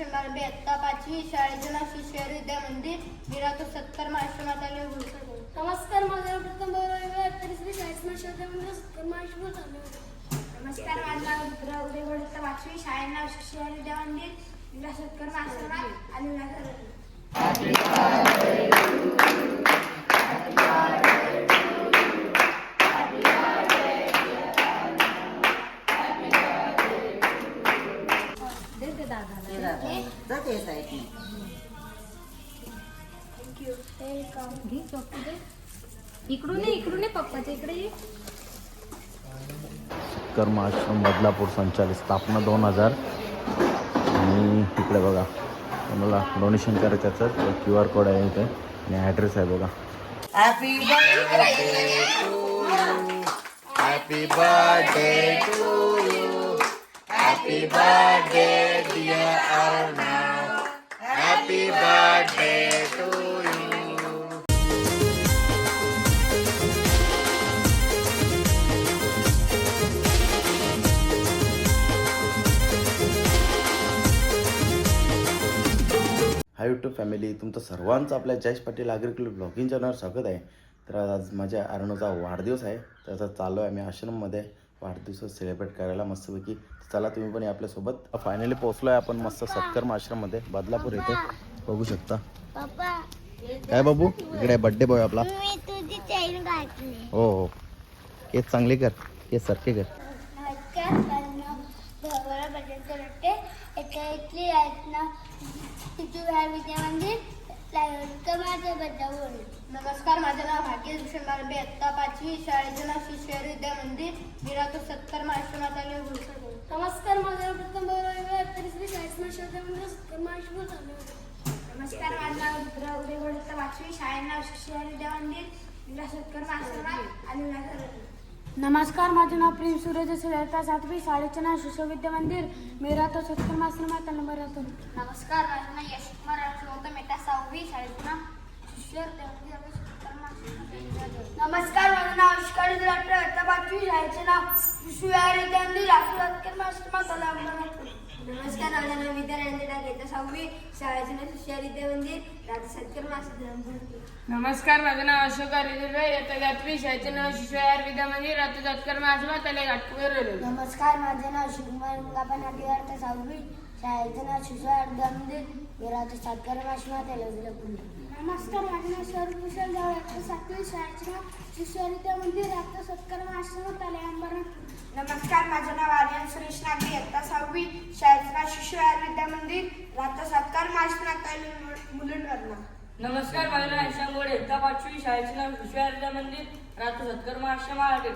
भाग्यभूषण बारबे इयत्ता 5वी शाळेचे नाव श्री शिवाजी विद्या मंदिर विरातो सत्कर्म आश्रमात आले घोषणा करू. नमस्कार, माझं नाव प्रथम भाऊ तरी शाळेत शिवाजी सत्कर्म आश्रमात आले. नमस्कार, माझं नाव रुद्र उदयगड इयत्ता 5वी शाळेचे नाव श्री शिवाजी विद्या मंदिर विरातो सत्कर्म आश्रमात आले घोषणा. इकडून पप्पाच्या इकडे ये. कर्म आश्रम बदलापूर संचालित स्थापना 2000 आणि इकडे बघा तुम्हाला डोनेशन करायचं त्याचं QR कोड आहे इथे आणि ॲड्रेस आहे बघा. Happy birthday to you, happy birthday to you, happy birthday dear Arnav, happy birthday to you. Hi YouTube family, तुमचं सर्वांचं आपल्या जयेश पाटील ॲग्रिकल्चर ब्लॉगिंग चॅनलवर स्वागत आहे. तर आज माझ्या अर्णवचा वाढदिवस आहे, तर आता चाललो आहे आम्ही आश्रममध्ये वाढदिवस सेलिब्रेट करायला मस्तपैकी. चला तुम्ही पण आपल्यासोबत. फायनली पोहोचलो आहे आपण मस्त सत्कर्म आश्रममध्ये बदलापूर येथे बघू शकता. काय बाबू इकडे बड्डे बॉय आपला. हो हो, केस चांगले कर, केस सारखे कर. नमस्कार, माझं नाव भाग्यभूषण बारबे इयत्ता 5वी शाळेचे नाव श्री शिवाजी विद्या मंदिर विरातो सत्कर्म आश्रमात आले घोषणा करू. नमस्कार, माझं नाव प्रथम भाऊ तरी शाळेत शिवाजी सत्कर्म आश्रमात आले. नमस्कार, माझं नाव रुद्र उदयगड इयत्ता 5वी शाळेचे नाव श्री शिवाजी विद्या मंदिर विरातो सत्कर्म आश्रमात आले घोषणा. नमस्कार, माझे नाव प्रेम सूरज इयत्ता 7वी शाळेचे नाव शिशु विद्या मंदिर मेरातो सत्कर्म आश्रमात आलं राहतो. नमस्कार, माझं नाव यशकुमार गौतम इयत्ता 6वी शाळेचे नाव शिशु विद्या मंदिर सत्कर्म आश्रमात. नमस्कार, माझं नाव अष्काळी डॉक्टर इयत्ता 5वी शाळेचे नाव शिशु विद्या मंदिर सत्कर्म आश्रमात आलं. नमस्कार, माझं नाव विद्यानंद डाग इयत्ता 6वी शाळेचे नाव श्री शिवाजी विद्या मंदिर विरातो सत्कर्म आश्रमात. नमस्कार, माझं नाव अशोक आर्यदेव इयत्ता 7वी शाळेचे नाव शिशुआर विद्या मंदिर विरातो सत्कर्म आश्रमात आले घाटकोपर. नमस्कार, माझे नाव शिवकुमार मुंगापन इयत्ता 6वी शाळेचे नाव शिशु विद्या मंदिर विरातो सत्कर्म आश्रमात आलं. नमस्कार, माझे नाव स्वरूपभूषण जावळ इयत्ता 7वी शाळेचे नाव शिशु विद्या मंदिर विरातो सत्कर्म आश्रमात आले अंबरनाथ. नमस्कार, माझं नाव आर्यन सुरेश नागरी इयत्ता 6वी शाळेचे नाव शिशु विद्या मंदिर विरातो सत्कर्म आश्रमात आले मुलुंड. नमस्कार, माझं नाव ईशान गोडे इयत्ता 5वी शाळेचे नाव शिशुआर विद्या मंदिर विरातो सत्कर्म आश्रमात आले.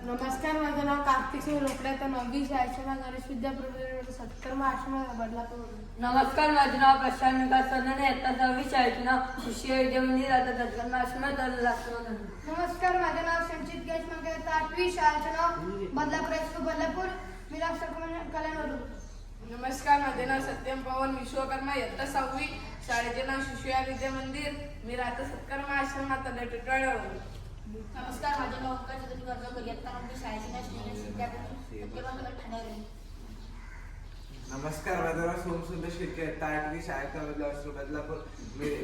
नमस्कार, माझं नाव कार्तिक सिंह रोकडे तर 9वी शाळेचे नाव गणेश विद्याप्रबोधिनी सत्कर्म आश्रमात बदलापूर. नमस्कार, माझे नाव प्रशांत विकास सरनाने इयत्ता 6वी शाळेचे नाव शिशुआर विद्या मंदिर विरातो सत्कर्म आश्रमात आले. नमस्कार, माझे नाव संचित गणेश मंगळ तर 8वी शाळेचे नाव बदलापूर विरासत कल्याणवरून. नमस्कार, माझे नाव सत्यम पवन विश्वकर्मा इयत्ता 6वी शाळेचे नाव शिशुआर विद्या मंदिर विरातो सत्कर्म आश्रमात आले टिटवाळ्यावरून. नमस्कार, माझे नाव ओंकार चंद्र कर्जकर इयत्ता 9वी शाळेचे नाव श्री गणेश विद्यापीठ ठाण्यावरून. नमस्कार, माझं नाव सोमसुंदर शिर्के इयत्ता 8वी शाळेचा बदलापूर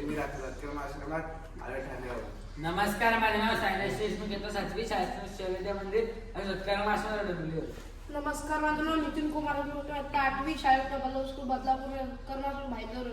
विरातो सत्कर्म आश्रमात आले ठाण्यावरून. नमस्कार, माझे नाव सायनाश देशमुख इयत्ता 7वी शाळेचे शिशु विद्या मंदिर आणि सत्कर्म आश्रमात आले. नमस्कार, माझं नाव नितीन कुमार इयत्ता 8वी शाळेचा बदलापूर कर्नाटक भाईदर.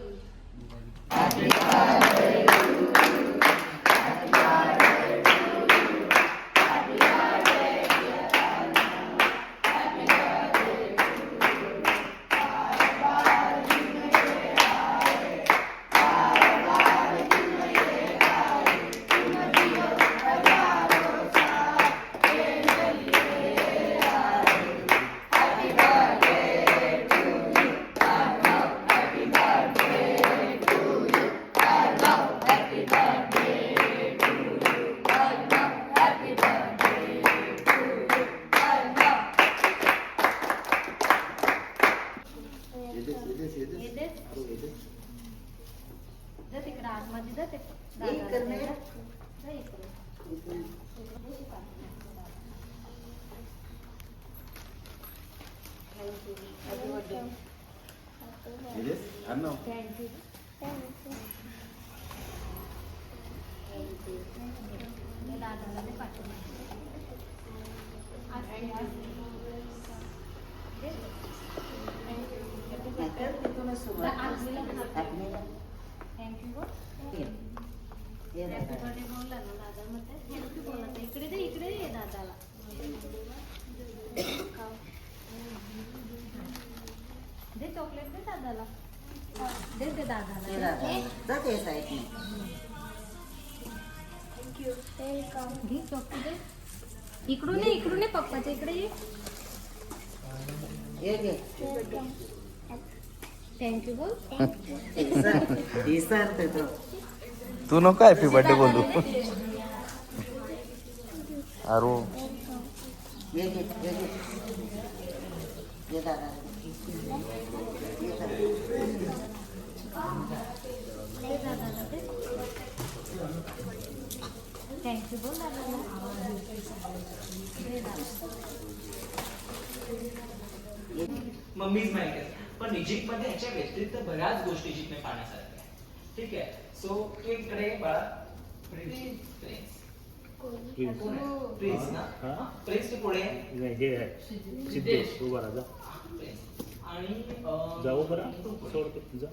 अर्णव थँक्यू दादाला ते पाठवलं इकडे दे दादाला दे चॉकलेट दे दादाला दे दादाला घे चॉकलेट दे इकडून ये पप्पाच्या इकडे ये थँक्यू बोल तू नको हॅपी बर्थडे बोलू अरू थँक्यू बोल दादाला मम्मीच माहिती आहे पण इजिप्तमध्ये ह्याच्या व्यतिरिक्त बऱ्याच गोष्टी इजिप्तने पाहण्यासारख्या आहेत. ठीक आहे सो तू इकडे बाळा प्रिन्स प्रिन्स ना प्रिन्स तू पुढे सिद्धेश उभा राहा प्रिन्स आणि जाऊ बरं सोडतो जा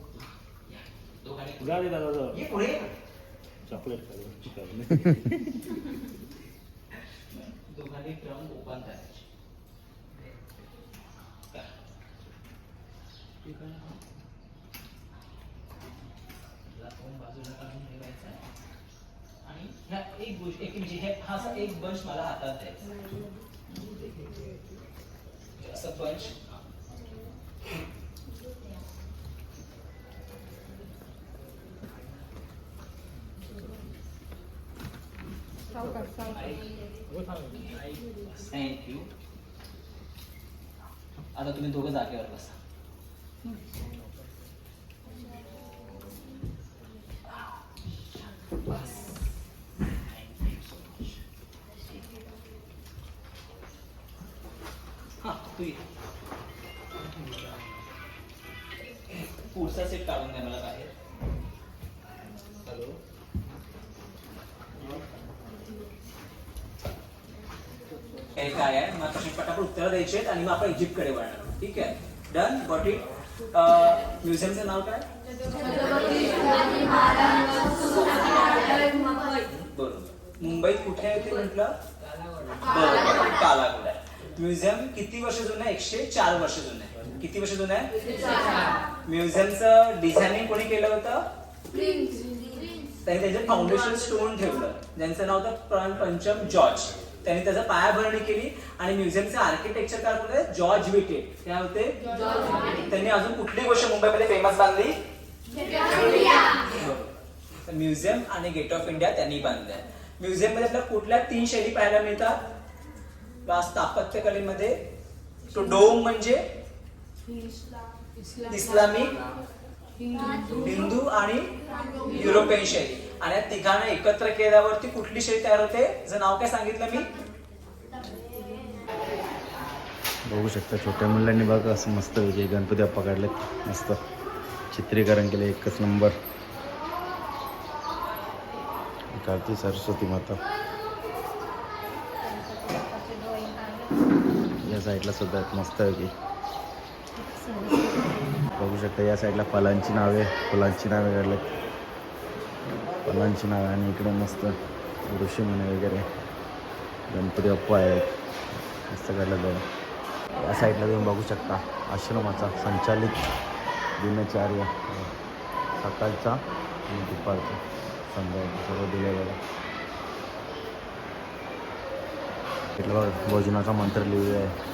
दोघांनी जा दे दादा जा ये पुढे चॉकलेट दोघांनी ड्रम ओपन करायचे बाजूला काढून ठेवायचा आणि ह्या एक गोष्ट एक म्हणजे हा असा एक बंच मला हातात द्यायचा असं बंच थँक्यू आता तुम्ही दोघं जागेवर बसा हा तू ये पुढचा सेट काढून द्या मला बाहेर हॅलो काय आहे मग तशी पटापट उत्तर द्यायची आहेत आणि मग आपण इजिप्तकडे वळणार ठीक आहे डन गॉट इट म्युझियमचं नाव काय बरोबर मुंबईत कुठे आहे ते म्हटलं बरोबर कालाघोडा आहे म्युझियम किती वर्ष जुनं आहे 104 वर्ष जुनं आहे किती वर्ष जुनं आहे म्युझियमचं डिझायनिंग कोणी केलं होतं त्यांनी त्याचं फाउंडेशन स्टोन ठेवलं ज्यांचं नाव होतं पंचम जॉर्ज त्यांनी त्याचं पायाभरणी केली आणि म्युझियमचे आर्किटेक्चर काय होते जॉर्ज विटे काय होते त्यांनी अजून कुठली गोष्ट मुंबईमध्ये फेमस बांधली म्युझियम आणि गेट ऑफ इंडिया त्यांनी बांधल्या म्युझियम मध्ये आपल्याला कुठल्या 3 शैली पाहायला मिळतात स्थापत्यकलेमध्ये तो डोम म्हणजे इस्लामिक हिंदू आणि युरोपियन शैली आणि या तिघांना एकत्र केल्यावरती कुठली शैली तयार होते जर नाव काय सांगितलं मी बघू शकता छोट्या मुलांनी बघा असं मस्त विजय गणपती बाप्पा काढलेत मस्त चित्रीकरण केलं एकच नंबर कार्तिक सरस्वती माता या साईडला सुद्धा आहेत मस्त वेगळी बघू शकता या साईडला फुलांची नावे काढलेत फुलांची नावे आणि इकडे मस्त ऋषीमुनी वगैरे गणपती बाप्पा आहेत मस्त काढलं बघा या साईडला तुम्ही बघू शकता आश्रमाचा संचालित दिनचर्या सकाळचा आणि दुपारचा संध्याकाळचं सगळं दिलं बघा इथलं बघा भोजनाचा मंत्र लिहिलं आहे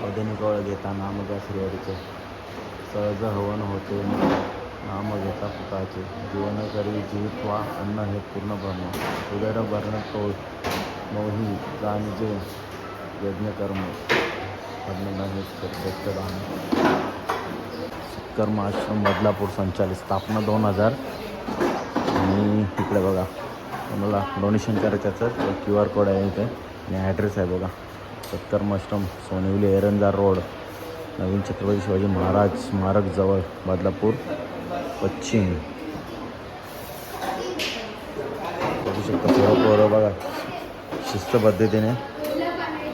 अधनिकवळ घेता नाम घ्या श्रीहरीचे सहज हवन होते नाम घेता पुकाचे जीवन करी जीवित वा अन्न हे पूर्ण ब्रह्म उदर वर्ण कौल मोही जाणजे यज्ञकर्म कर्म हे प्रत्यक्ष दान सत्कर्म आश्रम बदलापूर संचालित स्थापना 2000 आणि इकडे बघा मला डोनेशन करायचं तर QR कोड आहे इथे आणि ॲड्रेस आहे बघा सत्कर्म आश्रम सोनिवली एरंजा रोड नवीन छत्रपती शिवाजी महाराज स्मारक जवळ बदलापूर पश्चिम. बघू शकता पोरं बघा शिस्त पद्धतीने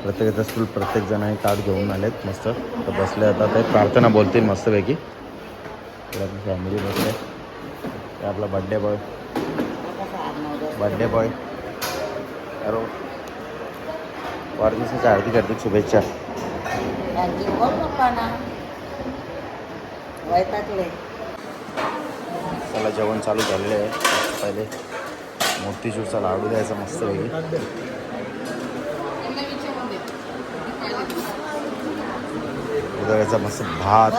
प्रत्येकाचा स्कूल प्रत्येकजण हे कार्ड घेऊन आलेत. मस्त तर बसले आता ते प्रार्थना बोलतील मस्तपैकी. आपली फॅमिली बसले. ते आपला बड्डे बॉय अरे वाढदिवसाच्या हार्दिक हार्दिक शुभेच्छा. त्याला जेवण चालू झालेलं आहे. पहिले मोतीचूरचा लाडू द्यायचा मस्तपैकी. उद्याचा मस्त भात,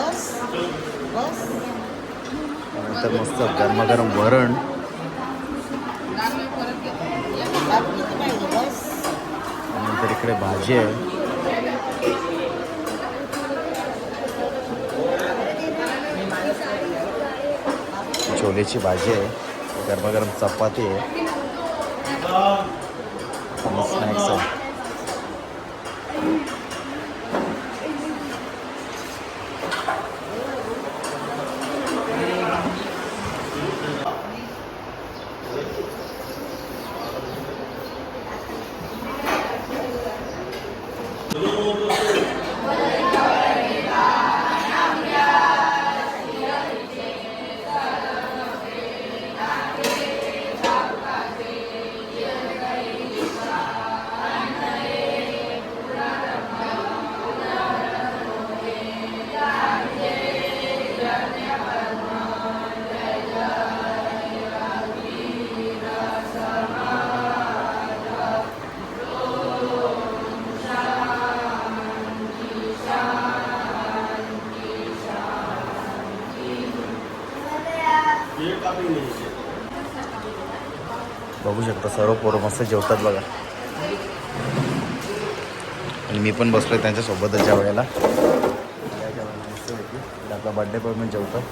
नंतर मस्त गरमागरम वरण, नंतर इकडे भाजी आहे. छोलेची भाजी आहे, गरमागरम चपाती आहे आणि स्नॅक्स आहे. बघू शकता सर्व पोरं मस्त जेवतात बघा. आणि मी पण बसलोय त्यांच्यासोबतच ज्या वेळेला. आपला बड्डे बॉय पण जेवतो.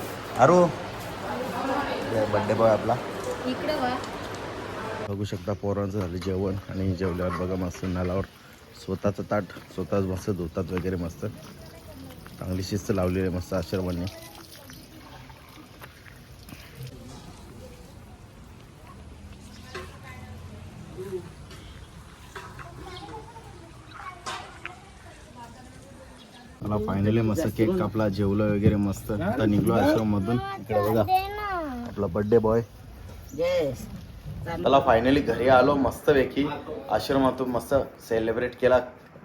अरू बड्डे बॉय आपला. बघू शकता पोरांचं झालं जेवण आणि जेवल्यावर बघा मस्त नालावर स्वतःचं ताट स्वतःच मस्त धुतात वगैरे. मस्त चांगली शिस्त लावलेली आहे मस्त आश्रमांनी. मला फायनली मस्त केक कापला, जेवलं वगैरे मस्त. आता निघलो आश्रम मधून. इकडे बघा आपला बर्थडे बॉय. त्याला फायनली घरी आलो मस्तपैकी. आश्रमातून मस्त सेलिब्रेट केला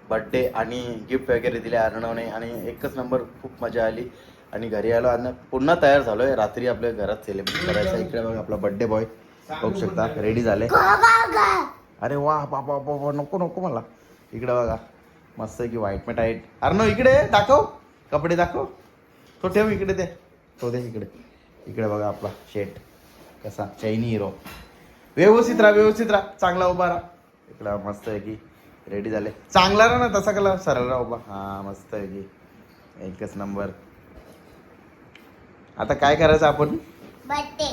बर्थडे आणि गिफ्ट वगैरे दिले अर्णवने आणि एकच नंबर खूप मजा आली. आणि घरी आलो आणि पुन्हा तयार झालोय रात्री आपल्या घरात सेलिब्रेट करायचं. इकडे बघा आपला बर्थडे बॉय बघू शकता रेडी झाले. अरे वा बाबा बाबा नको नको मला. इकडे बघा मस्त की व्हाईट मॅट आहे. अर्णव इकडे दाखव कपडे दाखव. तो ठेव इकडे दे तो दे इकडे. इकडे बघा आपला शेट कसा चैनी हिरो. व्यवस्थित राहा चांगला उभा राहा. इकडं मस्त आहे की रेडी झाले. चांगला राहा ना तसा कला सरळ राहा उभा. हा मस्त आहे की एकच नंबर. आता काय करायचं आपण? बर्थडे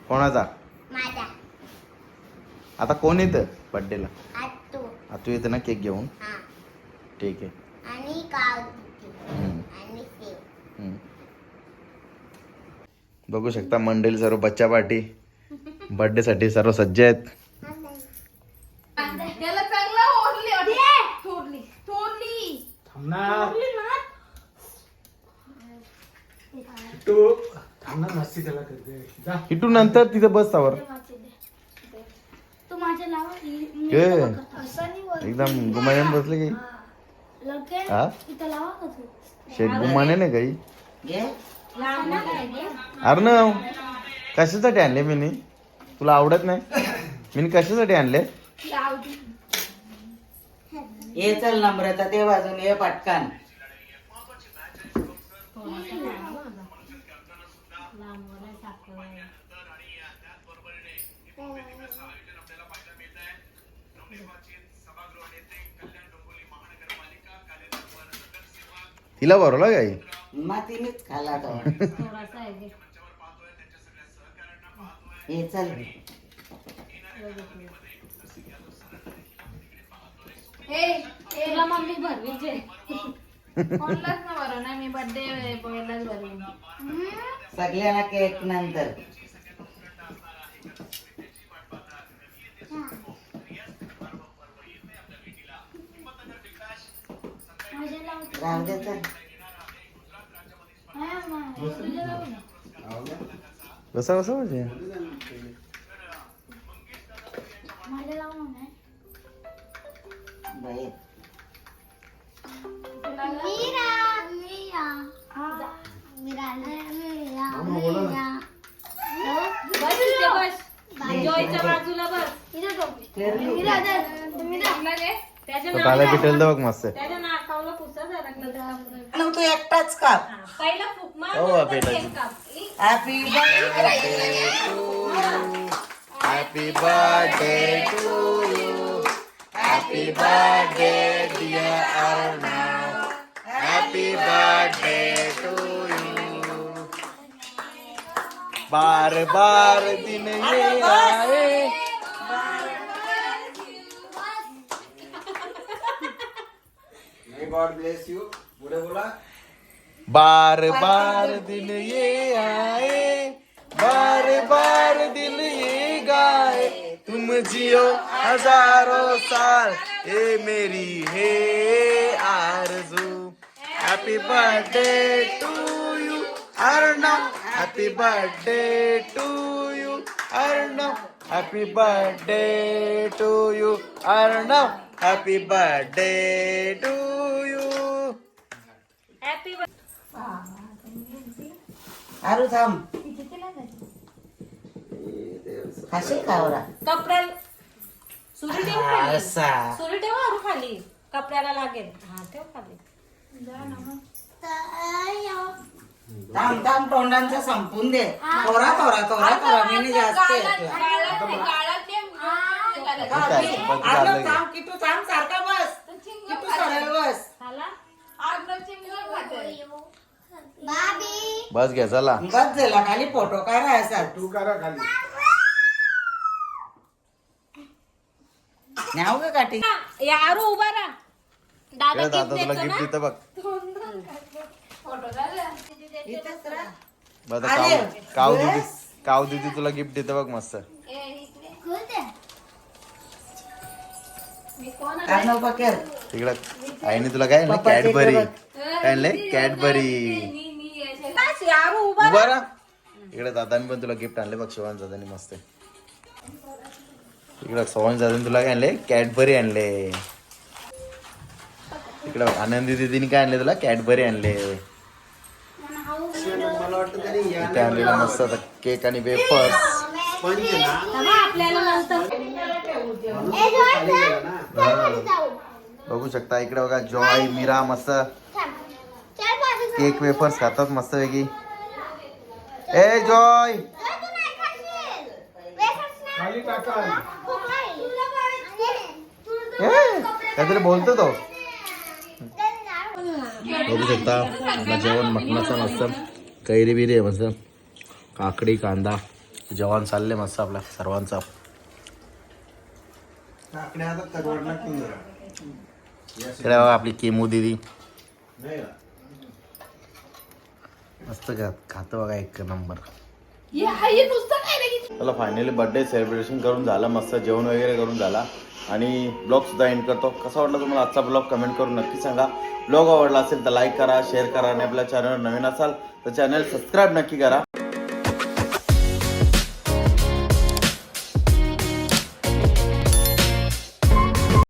कोणाचा? माझा. आता कोण येतं बर्थडेला? आत्तू. तू येतं ना केक घेऊन? हा. ठीक आहे. आणि काव आणि सेव. बघू शकता मंडळी सर्व बच्चा पार्टी बर्थडे साठी सर्व सज्ज आहेत. त्याला चांगला थोरली इथून नंतर तिथं बसतावर तू माझ्या लावा एकदम गुमाने बसले काही. हा इथं लावा का तू? शेट गुमाने नाही काही. अर्णव कशासाठी आणले मी? तुला आवडत नाही? मी कशासाठी आणले? ये चल नम्रता ते वाजून ये पटकन. तिला भरवला काही मग तिनेच खाला तो. ये चल. तुला मम्मी भरवीचे. कोणलाच ना बरं नाही मी बर्थडे पहिलाच बरं सगळ्यांना केक नंतर राहू दे चल. बसा बसा म्हणजे बाहेर. जॉयच्या बाजूला बस फिरली. त्याच्या पाला पिटेल तर बघ मस्त त्याच्या नाकावला पुसा झाला मग तू एकटाच का पहिला फुक मार हो नंतर पेटा केक काप. Happy happy birthday to you happy birthday dear Arnav happy birthday to you बार बार दिन ये आए गॉड ब्लेस यू पुढे बोला बार बार दिन ये आए बार बार दिल ये गाए तुम जियो हजारों साल ये मेरी है आरज़ू happy birthday to you Arnav happy birthday to you Arnav happy birthday to you Arnav happy birthday to you Aaru थांब खाशी खावरा कपड्याला सुरी ठेव खाली असा सुरी ठेव आरू खाली कपड्याला लागेल हा ठेव खाली थांब थांब तोंडांचा संपून दे थोडा थोडा थोडा थोडा मी जास्त येतो. आरू थांब किटू थांब सारखा बस किटू सरळ बस बस घ्या चला बस झाला खाली फोटो काढायचा तू करा खाली न्याव ग काठी यारू उभा राहा दादा दादा gift तुला देतो गिफ्ट ना. देतं बघ इथंच राहा. बघ अरे, काव दिदी तुला गिफ्ट देतं बघ मस्त काढणं पकेर तिकडं आईने तुला काय आणलं पप्पा कॅडबरी तिकडे काय आणलंय कॅडबरी यारू उभा उभा राहा इकडे दादानी पण तुला गिफ्ट आणले बघ शिवान दादानी मस्त इकडं शिवान दादानी तुला काय आणले कॅडबरी आणले इकडं आनंदी दीदीने काय आणले तुला कॅडबरी आणले मला वाटतं तरी या इथे आणलेला मस्त आता केक आणि वेफर्स स्पंज ना तेव्हा आपल्याला नंतर बघू शकता इकडे बघा जॉय मीरा मस्त केक वेफर्स खातात मस्त वेगळी ए जॉय खाली टाका काहीतरी बोलतो तो बघू शकता आपलं जेवण मटणाचं मस्त कैरी बिरी आहे मस्त काकडी कांदा जेवण चालले मस्त आपल्या सर्वांचा टाकण्या आता करवडला की इकडे बघा आपली केमू दिदी मस्त खातं बघा एक नंबर चला फायनली बर्थडे सेलिब्रेशन करून झालं मस्त जेवण वगैरे करून झाला आणि ब्लॉग सुद्धा एंड करतो कसा वाटला तुम्हाला आजचा ब्लॉग कमेंट करून नक्की सांगा ब्लॉग आवडला असेल तर लाईक करा शेअर करा आणि आपल्या चॅनलवर नवीन असाल तर चॅनल सबस्क्राईब नक्की करा